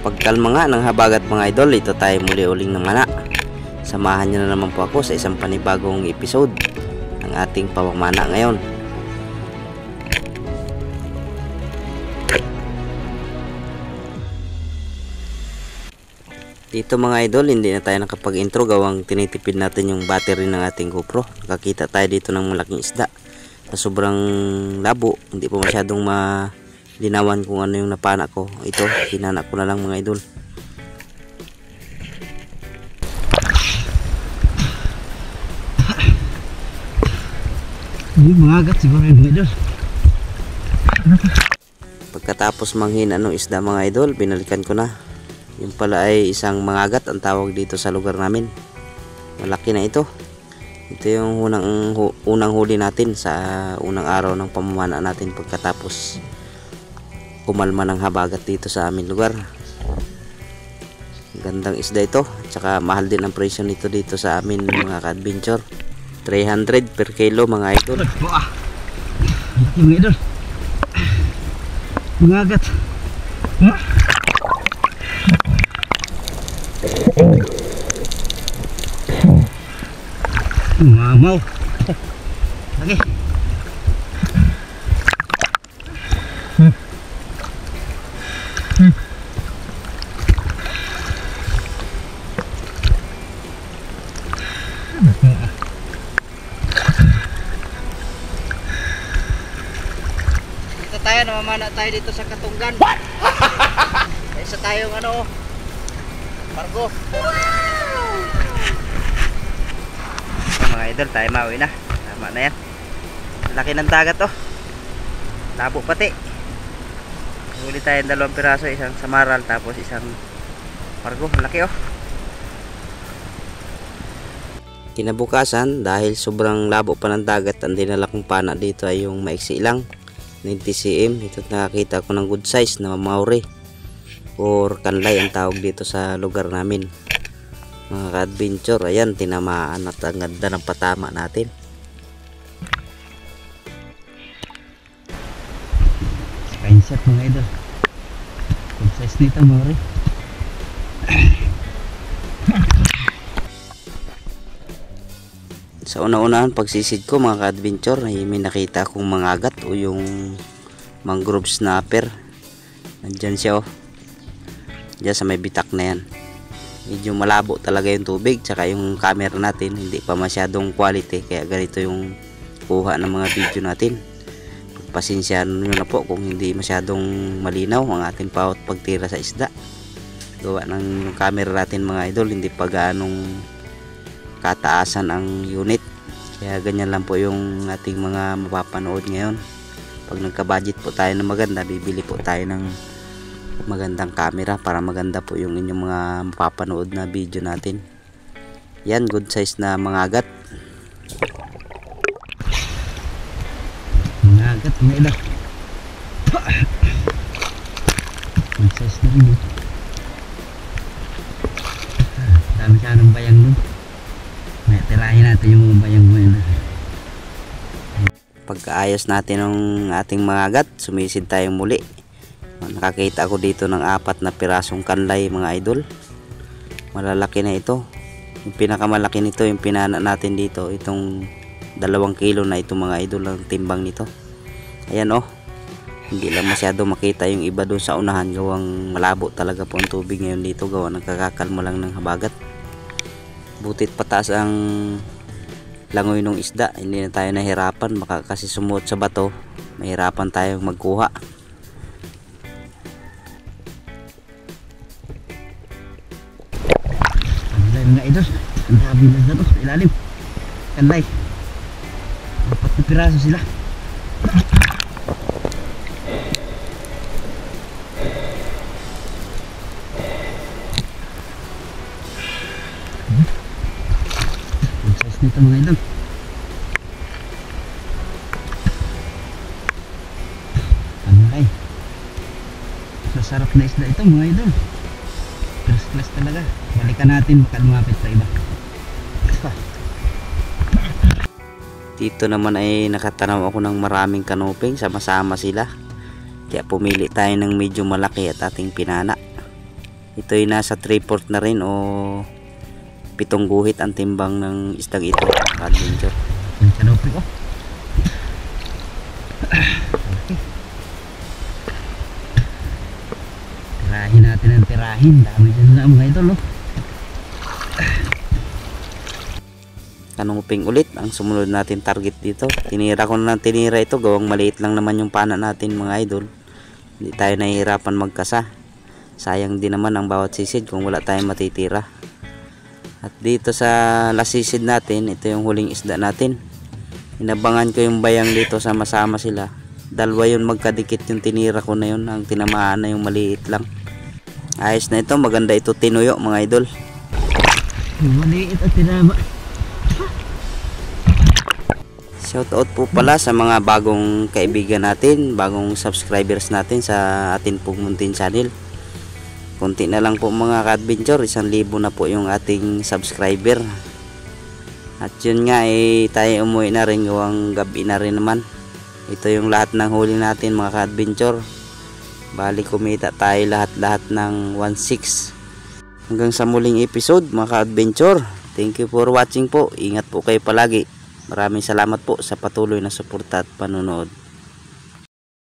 Pagkalma nga ng habagat mga idol, ito tayo muli-uling namana. Samahan nyo na naman po ako sa isang panibagong episode ng ating pamamana ngayon. Dito mga idol, hindi na tayo nakapag-intro gawang tinitipid natin yung battery ng ating GoPro. Nakakita tayo dito ng malaking isda na sobrang labo, hindi po masyadong malinawan kung ano yung napana ko. Ito, hinana ko na lang mga idol. Mga agat siguro yung mga idol. Pagkatapos manghina ng isda mga idol, binalikan ko na. Yung pala ay isang mangagat ang tawag dito sa lugar namin. Malaki na ito. Ito yung unang huli natin sa unang araw ng pamamana natin pagkatapos kumalma ng habagat dito sa aming lugar. Gandang isda ito. Tsaka mahal din ang presyo nito dito sa amin mga ka-adventure. 300 per kilo mga idol. Yung idol. Mga agat. Mamaw. Lagi. Dito tayo, namamana tayo dito sa Katunggan. Isa tayong Margo. Mga idol, tayo mauwi na. Tama na yan. Laki ng dagat oh. Labo pati. Huli tayo ng 2 piraso, isang samaral tapos isang Margo. Laki oh. Kinabukasan, dahil sobrang labo pa ng dagat, ang dinala kong pana dito ay yung maiksi lang 90 cm. Ito nakakita ko ng good size na mauri or kanlay ang tawag dito sa lugar namin mga ka-adventure. Ayan, tinamaan at ang ganda ng patama natin. Skyshot mga idol. Good size nito mga rin. Sa una-unahan pagsisid ko mga ka-adventure ay may nakita akong mangagat o yung mangrove snapper. Nandyan siya oh. Diyan sa may bitak na yan. Medyo malabo talaga yung tubig, tsaka yung camera natin hindi pa masyadong quality, kaya ganito yung kuha ng mga video natin. Pasensyahan nyo na po kung hindi masyadong malinaw ang ating pagtira sa isda. Gawa ng yung camera natin mga idol, hindi pa gaanong kataasan ang unit, kaya ganyan lang po yung ating mga mapapanood ngayon. Pag nagka-budget po tayo na maganda, bibili po tayo ng magandang camera para maganda po yung inyong mga mapapanood na video natin. Yan, good size na mangagat. Mangagat mga idol. Good size na rin eh. Dami siya ng bayang dun. May tirahin natin yung bayang mo yun. Pagkaayos natin ng ating mangagat, sumisid tayong muli. Nakakita ako dito ng 4 na pirasong kanlay mga idol. Malalaki na ito. Yung pinakamalaki nito yung pinana natin dito, itong 2 kilo na ito mga idol ang timbang nito. Ayan oh. Hindi lang masyado makita yung iba doon sa unahan, gawang malabo talaga po ang tubig ngayon dito, gawa nagkakakalmo lang ng habagat. Butit pataas ang langoy ng isda, hindi na tayo nahirapan, baka kasi sumuot sa bato mahirapan tayong magkuha. Mga idol, ang dami na dito sa ilalim. Kanlay 4 na piraso sila. Good size nito mga idol. Kanlay, masarap na isda ito mga idol. First class talaga. Balikan natin, baka lumapit sa iba. Dito naman ay nakatanaw ako ng maraming kanuping, sama-sama sila. Kaya pumili tayo ng medyo malaki at ating pinana. Ito'y nasa 3/4 na rin o 7 guhit ang timbang ng isdang ito, ka-adventure. Ang kanopi ko. Tirahin natin ang tirahin. Dami dyan na mga idol, oh. Kanunguping ulit ang sumunod natin target dito. Tinira ko na ng tinira ito, gawang maliit lang naman yung pana natin mga idol. Hindi tayo nahihirapan magkasa. Sayang din naman ang bawat sisid kung wala tayong matitira. At dito sa last sisid natin, ito yung huling isda natin. Inabangan ko yung bayang dito, sama-sama sila. Dalawa yun magkadikit yung tinira ko na yun. Ang tinamaan na yung maliit lang. Ayos na ito, maganda ito tinuyo mga idol. Maliit at tinama. Shoutout po pala sa mga bagong kaibigan natin, bagong subscribers natin sa atin pong Muntin Channel. Kunti na lang po mga ka-adventure, 1,000 na po yung ating subscriber. At yun nga tayo umuwi na rin, gawang gabi na rin naman. Ito yung lahat ng huli natin mga ka-adventure. Bali kumita tayo lahat-lahat ng 1,600. Hanggang sa muling episode mga ka-adventure. Thank you for watching po. Ingat po kayo palagi. Maraming salamat po sa patuloy na suporta at panonood.